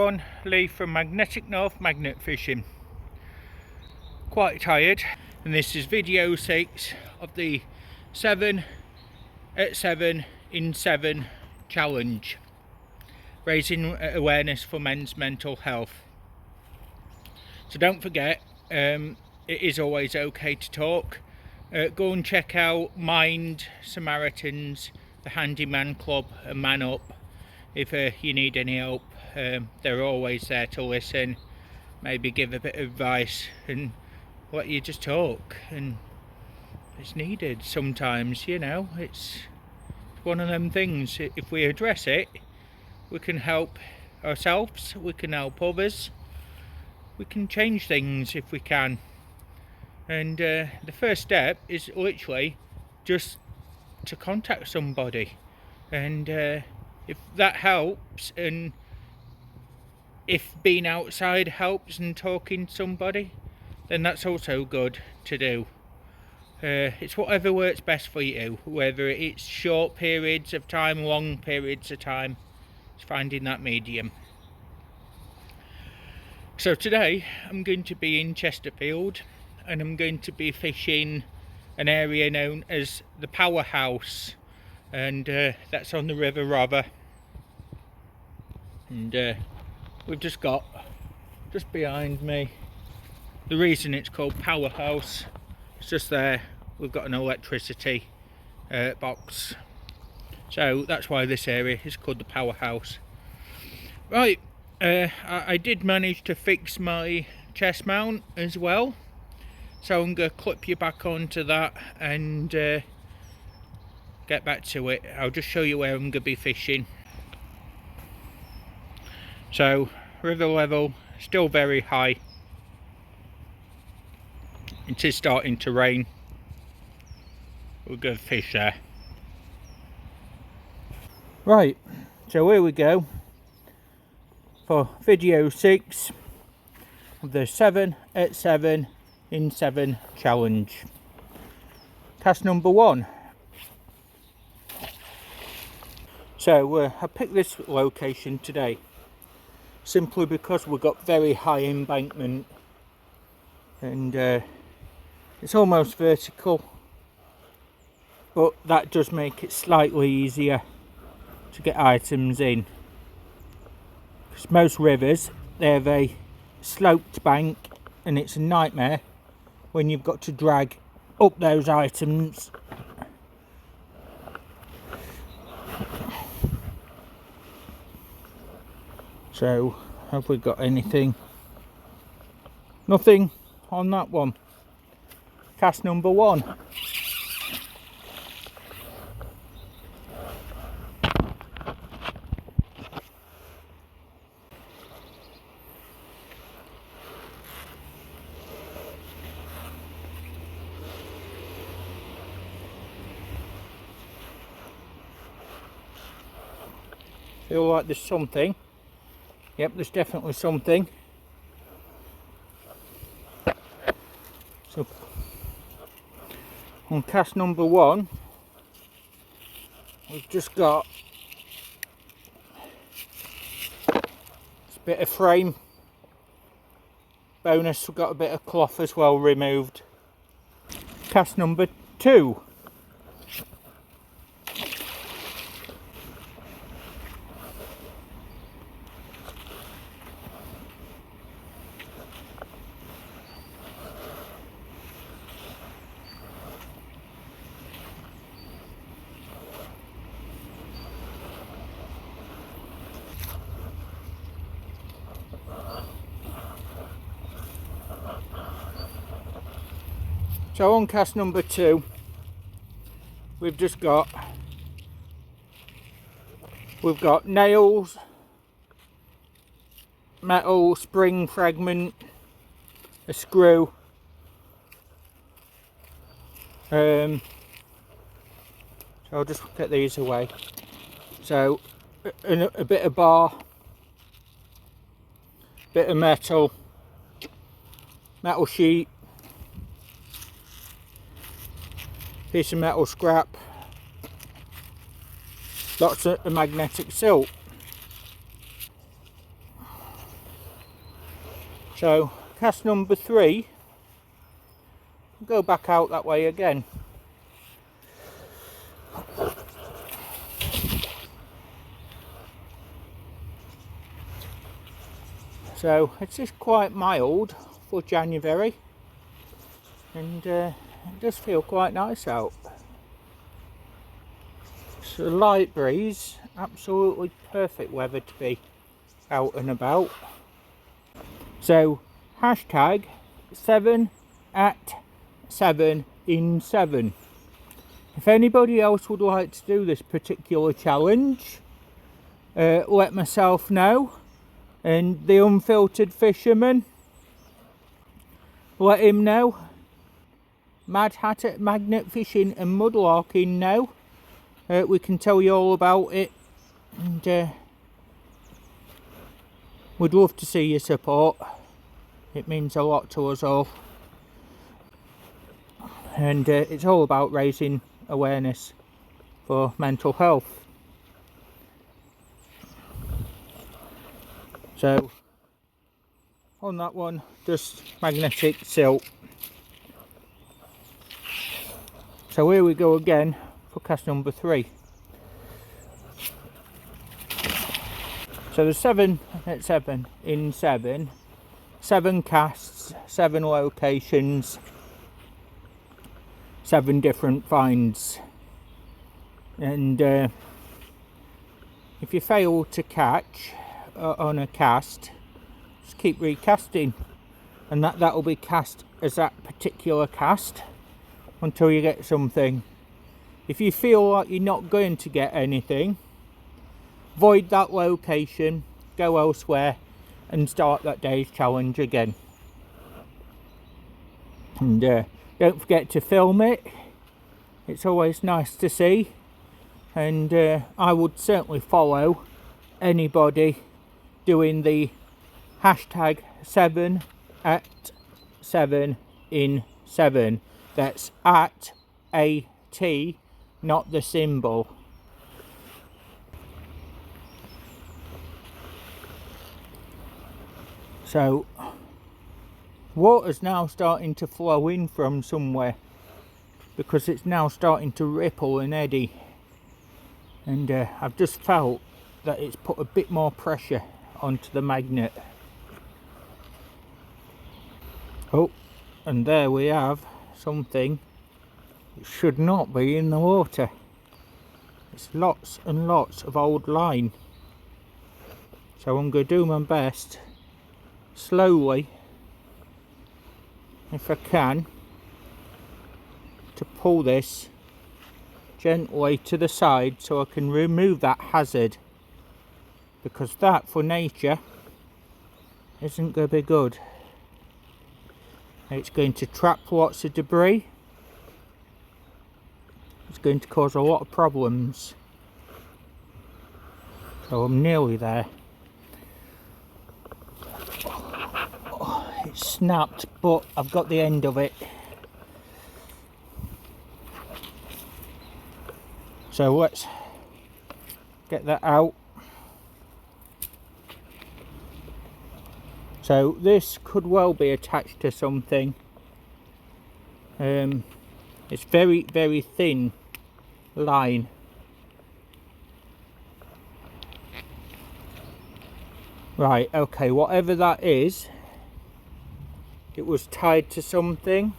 everyone, Lee from Magnetic North Magnet Fishing. Quite tired, and this is video 6 of the 7 at 7 in 7 challenge, raising awareness for men's mental health. So don't forget, it is always okay to talk. Go and check out Mind, Samaritans, the Handyman Club and Man Up if you need any help. They're always there to listen, maybe give a bit of advice and let you just talk, and it's needed sometimes, you know. It's one of them things. If we address it, we can help ourselves, we can help others, we can change things if we can. And the first step is literally just to contact somebody, and if that helps, and if being outside helps and talking to somebody, then that's also good to do. It's whatever works best for you, whether it's short periods of time, long periods of time. It's finding that medium. So today I'm going to be in Chesterfield, and I'm going to be fishing an area known as the Powerhouse, and that's on the River Rother. And we've just got, just behind me, the reason it's called Powerhouse, it's just there, we've got an electricity box, so that's why this area is called the Powerhouse. Right, I did manage to fix my chest mount as well, so I'm going to clip you back onto that and get back to it. I'll just show you where I'm going to be fishing. So river level still very high. It is starting to rain. We're going to fish there. Right, so here we go for video 6 of the 7 at 7 in 7 challenge. Cast number 1. So I picked this location today simply because we've got very high embankment, and it's almost vertical, but that does make it slightly easier to get items in, because most rivers, they have a sloped bank, and it's a nightmare when you've got to drag up those items. So, have we got anything? Nothing on that one. Cast number 1. Feel like there's something. Yep, there's definitely something. So on cast number 1, we've just got this bit of frame. Bonus, we've got a bit of cloth as well removed. Cast number 2. So on cast number 2, we've got nails, metal spring fragment, a screw, so I'll just get these away. So a bit of bar, bit of metal sheet, piece of metal scrap, lots of magnetic silt. So cast number 3, go back out that way again. So it's just quite mild for January, and it does feel quite nice out. It's a light breeze, absolutely perfect weather to be out and about. So hashtag 7 at 7 in 7. If anybody else would like to do this particular challenge, let myself know. And the Unfiltered Fisherman, let him know. Mad Hat at Magnet Fishing and Mudlarking know. We can tell you all about it, and we'd love to see your support. It means a lot to us all, and it's all about raising awareness for mental health. So on that one, just magnetic silt. So here we go again for cast number 3. So the 7 at 7 in 7, 7 casts, 7 locations, 7 different finds. And if you fail to catch on a cast, just keep recasting, and that'll be cast as that particular cast until you get something. If you feel like you're not going to get anything, void that location, go elsewhere, and start that day's challenge again. And don't forget to film it. It's always nice to see, and I would certainly follow anybody doing the hashtag 7 at 7 in 7. That's at AT, not the symbol. So water's now starting to flow in from somewhere, because it's now starting to ripple and eddy, and I've just felt that it's put a bit more pressure onto the magnet. Oh, and there we have something that should not be in the water. It's lots and lots of old line. So I'm going to do my best, slowly, if I can, to pull this gently to the side so I can remove that hazard, because that for nature isn't going to be good. It's going to trap lots of debris. It's going to cause a lot of problems. So I'm nearly there. Oh, it snapped, but I've got the end of it. So let's get that out. So this could well be attached to something. It's very, very thin line. Right, okay, whatever that is, it was tied to something.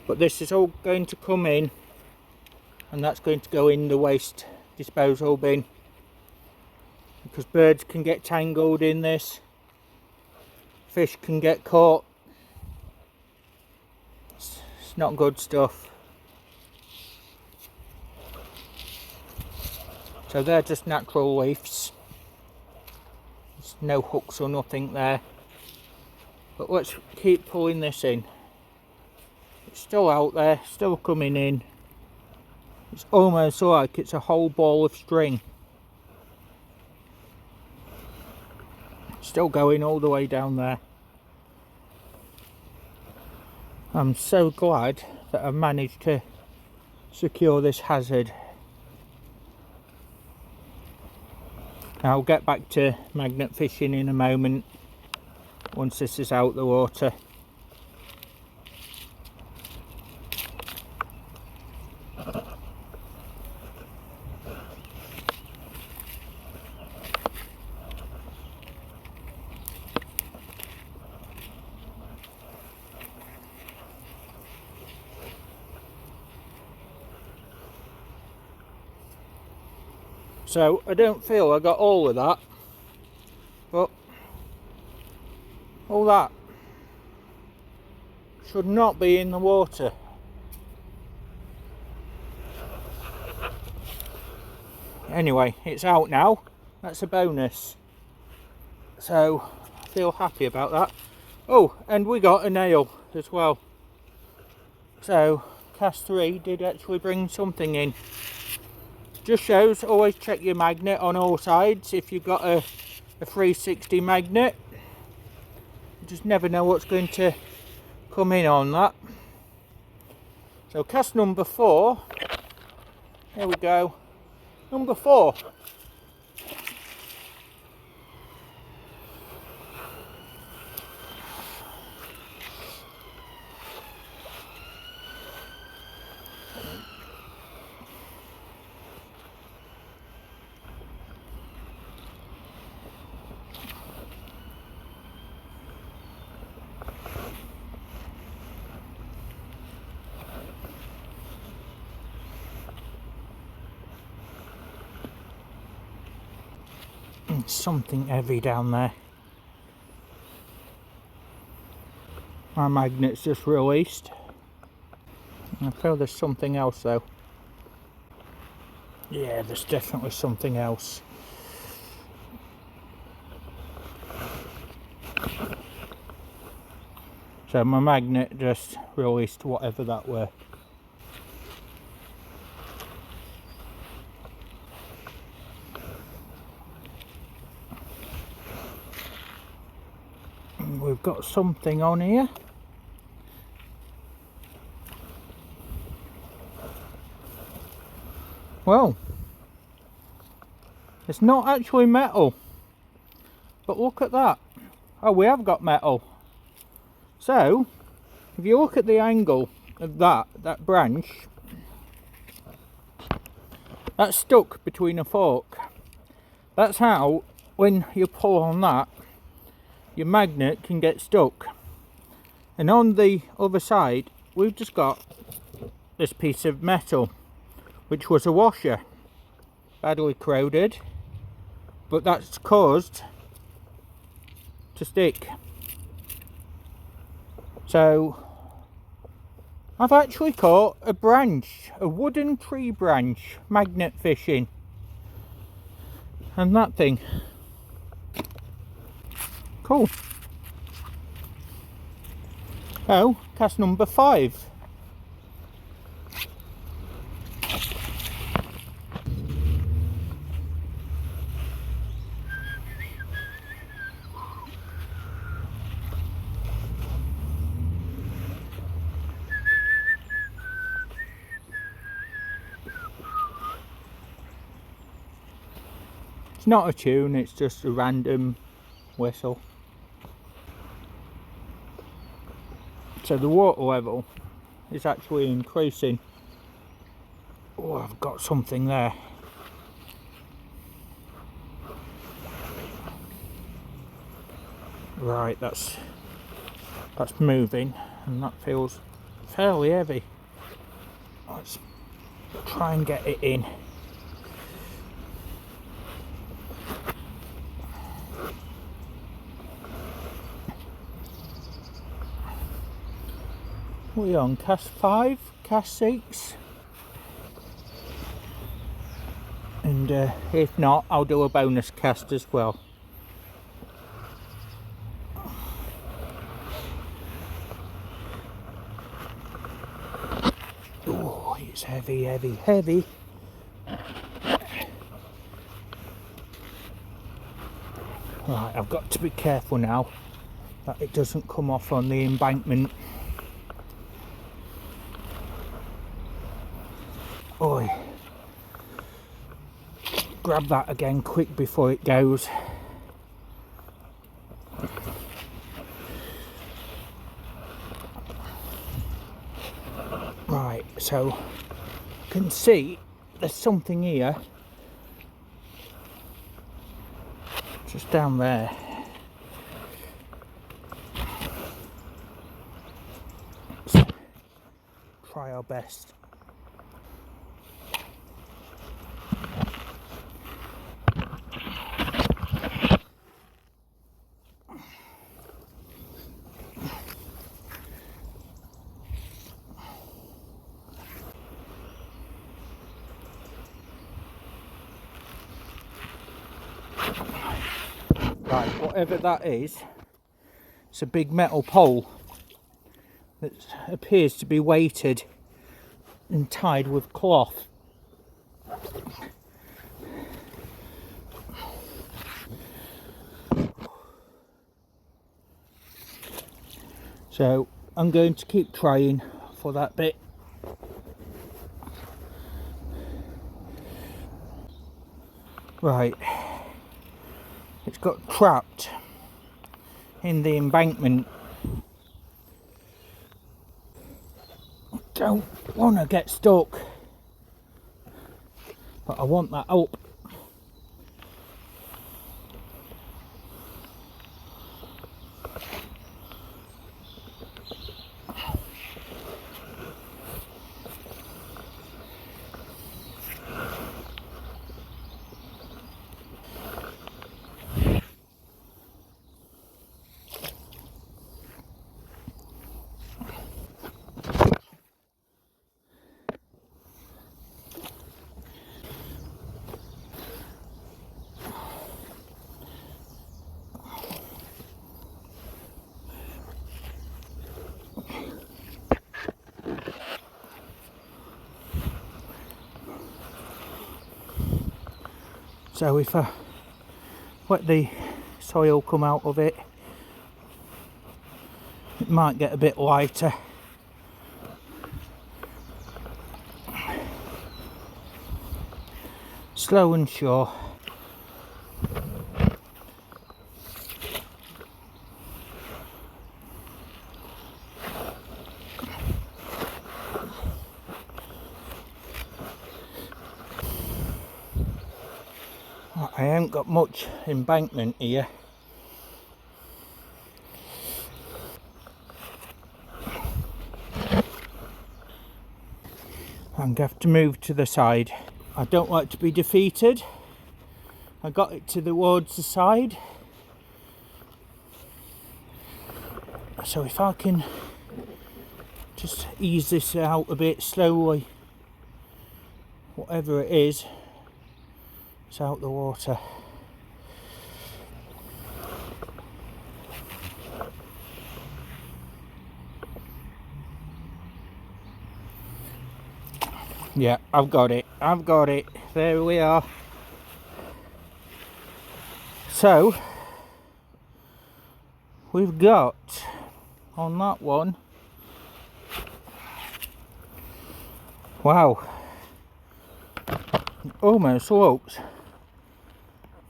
But this is all going to come in, and that's going to go in the waste disposal bin, because birds can get tangled in this, fish can get caught. It's not good stuff. So they're just natural leaves. There's no hooks or nothing there. But let's keep pulling this in. It's still out there, still coming in. It's almost like it's a whole ball of string. Still going all the way down there. I'm so glad that I've managed to secure this hazard. I'll get back to magnet fishing in a moment. once this is out the water. So I don't feel I got all of that, but all that should not be in the water. Anyway, it's out now. That's a bonus. So I feel happy about that. Oh, and we got a nail as well. So cast 3 did actually bring something in. Just shows, always check your magnet on all sides. If you've got a 360 magnet, you just never know what's going to come in on that. So cast number 4. Here we go. Number 4. Something heavy down there. My magnet's just released. I feel there's something else though. Yeah, there's definitely something else. So my magnet just released whatever that were. We've got something on here. Well, it's not actually metal, but look at that. Oh, we have got metal. So if you look at the angle of that branch, that's stuck between a fork. That's how, when you pull on that, your magnet can get stuck. And on the other side, we've just got this piece of metal, which was a washer, badly corroded, but that's caused to stick. So I've actually caught a branch, a wooden tree branch, magnet fishing, and that thing. Cool. Oh, cast number 5. It's not a tune, it's just a random whistle. So the water level is actually increasing. Oh, I've got something there. Right, that's moving, and that feels fairly heavy. Let's try and get it in. We're on cast 5, cast 6, and if not, I'll do a bonus cast as well. Oh, it's heavy, heavy, heavy. Right, I've got to be careful now that it doesn't come off on the embankment. Oi. Grab that again quick before it goes. Right, so you can see there's something here, just down there. Let's try our best. Right, whatever that is, it's a big metal pole that appears to be weighted and tied with cloth. So I'm going to keep trying for that bit. Right, it's got trapped in the embankment. Don't want to get stuck, but I want that up. So if I let the soil come out of it, it might get a bit lighter. Slow and sure. I haven't got much embankment here. I'm going to have to move to the side. I don't like to be defeated. I got it towards the side. So if I can just ease this out a bit slowly, whatever it is, it's out the water. Yeah, I've got it. There we are. So we've got on that one, wow, it almost looks,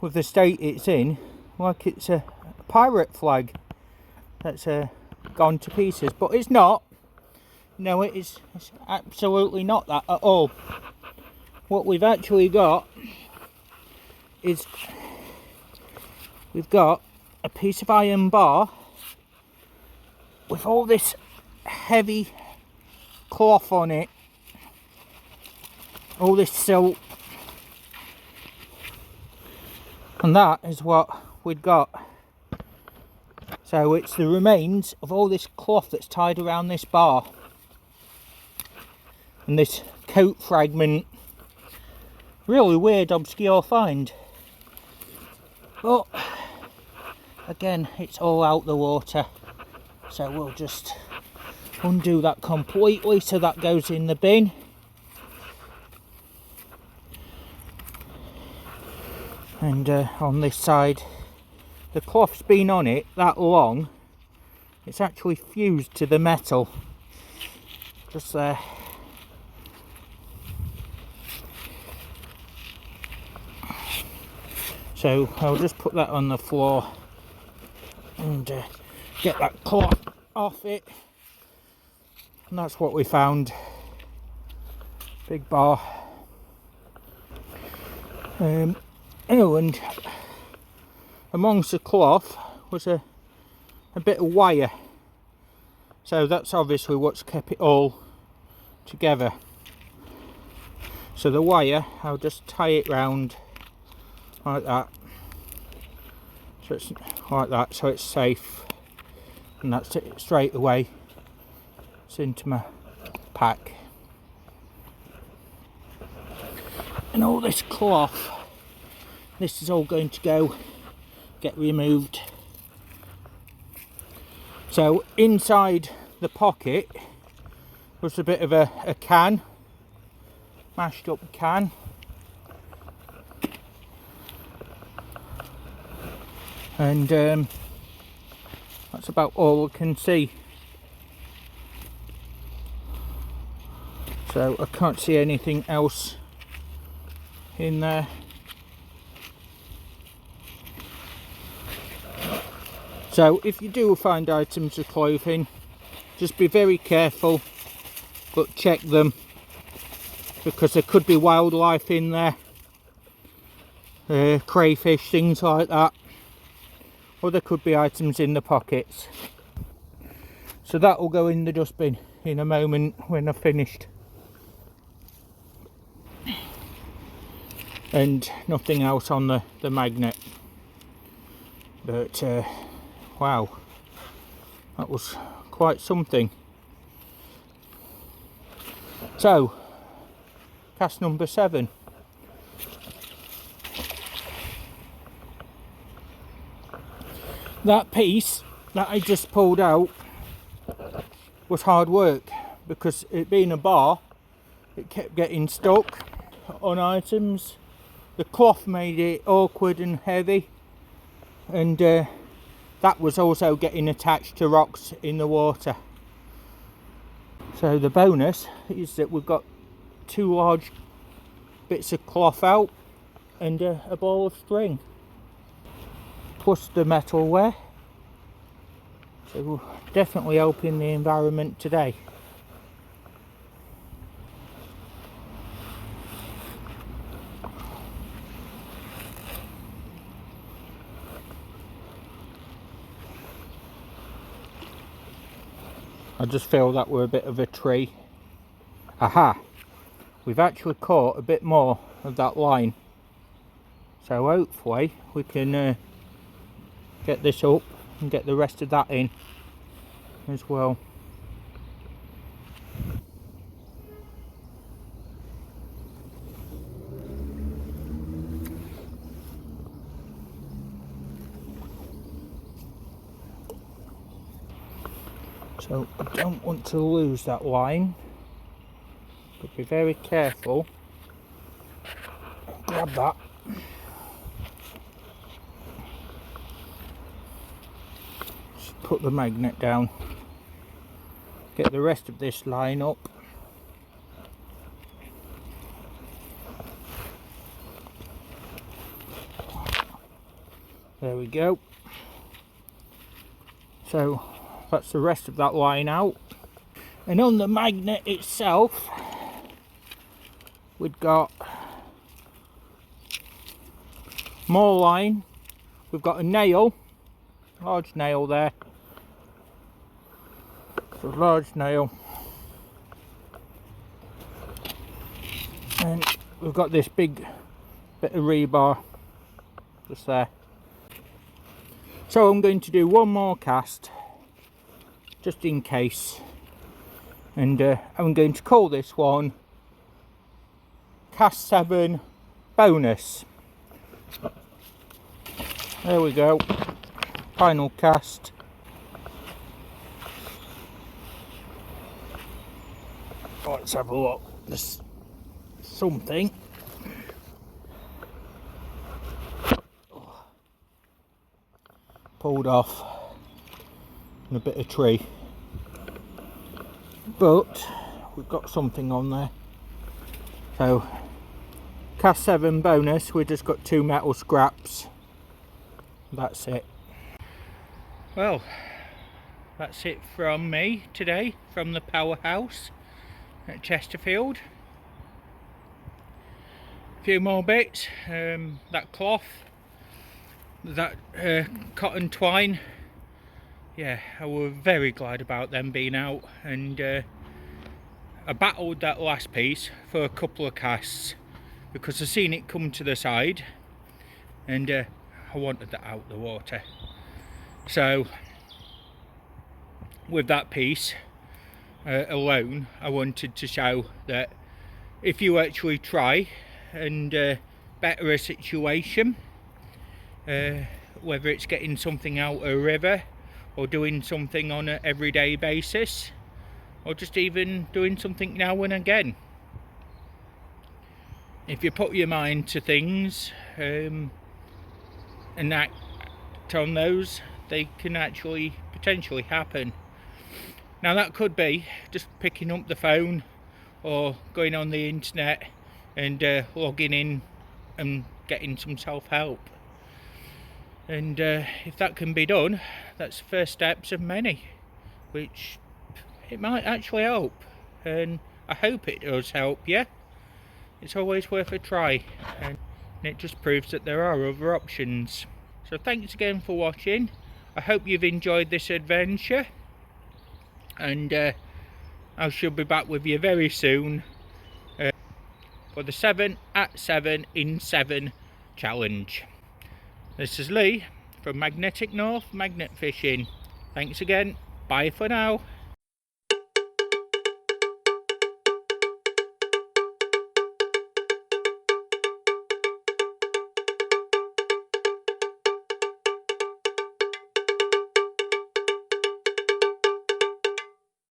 with the state it's in, like it's a pirate flag that's gone to pieces, but it's not. No, it's absolutely not that at all. What we've actually got is we've got a piece of iron bar with all this heavy cloth on it, all this silk, and that is what we've got. So it's the remains of all this cloth that's tied around this bar, and this coat fragment. Really weird, obscure find, but again, it's all out the water, so we'll just undo that completely so that goes in the bin. And on this side, the cloth's been on it that long, it's actually fused to the metal just there. So I'll just put that on the floor and get that cloth off it. And that's what we found. big bar. Oh, and amongst the cloth was a bit of wire, so that's obviously what's kept it all together. So the wire, I'll just tie it round like that, so it's like that, so it's safe, and that's it straight away. It's into my pack. And all this cloth, this is all going to get removed. So inside the pocket was a bit of a can, mashed up can. And that's about all I can see. So I can't see anything else in there. So if you do find items of clothing, just be very careful, but check them, because there could be wildlife in there, crayfish, things like that, or there could be items in the pockets. So that will go in the dustbin in a moment when I've finished. And nothing else on the magnet. But wow, that was quite something. So, cast number 7. That piece that I just pulled out was hard work, because it being a bar, it kept getting stuck on items. The cloth made it awkward and heavy, and that was also getting attached to rocks in the water. So the bonus is that we've got 2 large bits of cloth out and a ball of string, plus the metal wear. So we're definitely helping the environment today. I just feel that we're a bit of a tree. Aha! We've actually caught a bit more of that line. So hopefully we can get this up and get the rest of that in as well. So I don't want to lose that line, but be very careful. Grab that. Just put the magnet down. Get the rest of this line up. There we go. So that's the rest of that line out. And on the magnet itself, we've got more line. We've got a nail, large nail there. So large nail. And we've got this big bit of rebar just there. So I'm going to do one more cast, just in case, and I'm going to call this one cast 7 bonus. There we go, final cast. Let's have a look. There's something. Pulled off and a bit of tree, but we've got something on there. So cast 7 bonus, we've just got 2 metal scraps. That's it. Well, that's it from me today, from the powerhouse at Chesterfield. A few more bits, that cloth, that cotton twine, yeah, I was very glad about them being out, and I battled that last piece for a couple of casts because I seen it come to the side and I wanted that out the water. So with that piece alone, I wanted to show that if you actually try and better a situation, whether it's getting something out of a river or doing something on an everyday basis, or just even doing something now and again, if you put your mind to things and act on those, they can actually potentially happen. Now that could be just picking up the phone or going on the internet and logging in and getting some self-help, and if that can be done, that's the first steps of many, which it might actually help, and I hope it does help you. It's always worth a try, and it just proves that there are other options. So thanks again for watching. I hope you've enjoyed this adventure, and I shall be back with you very soon for the 7 at 7 in 7 challenge. This is Lee from Magnetic North Magnet Fishing. Thanks again. Bye for now.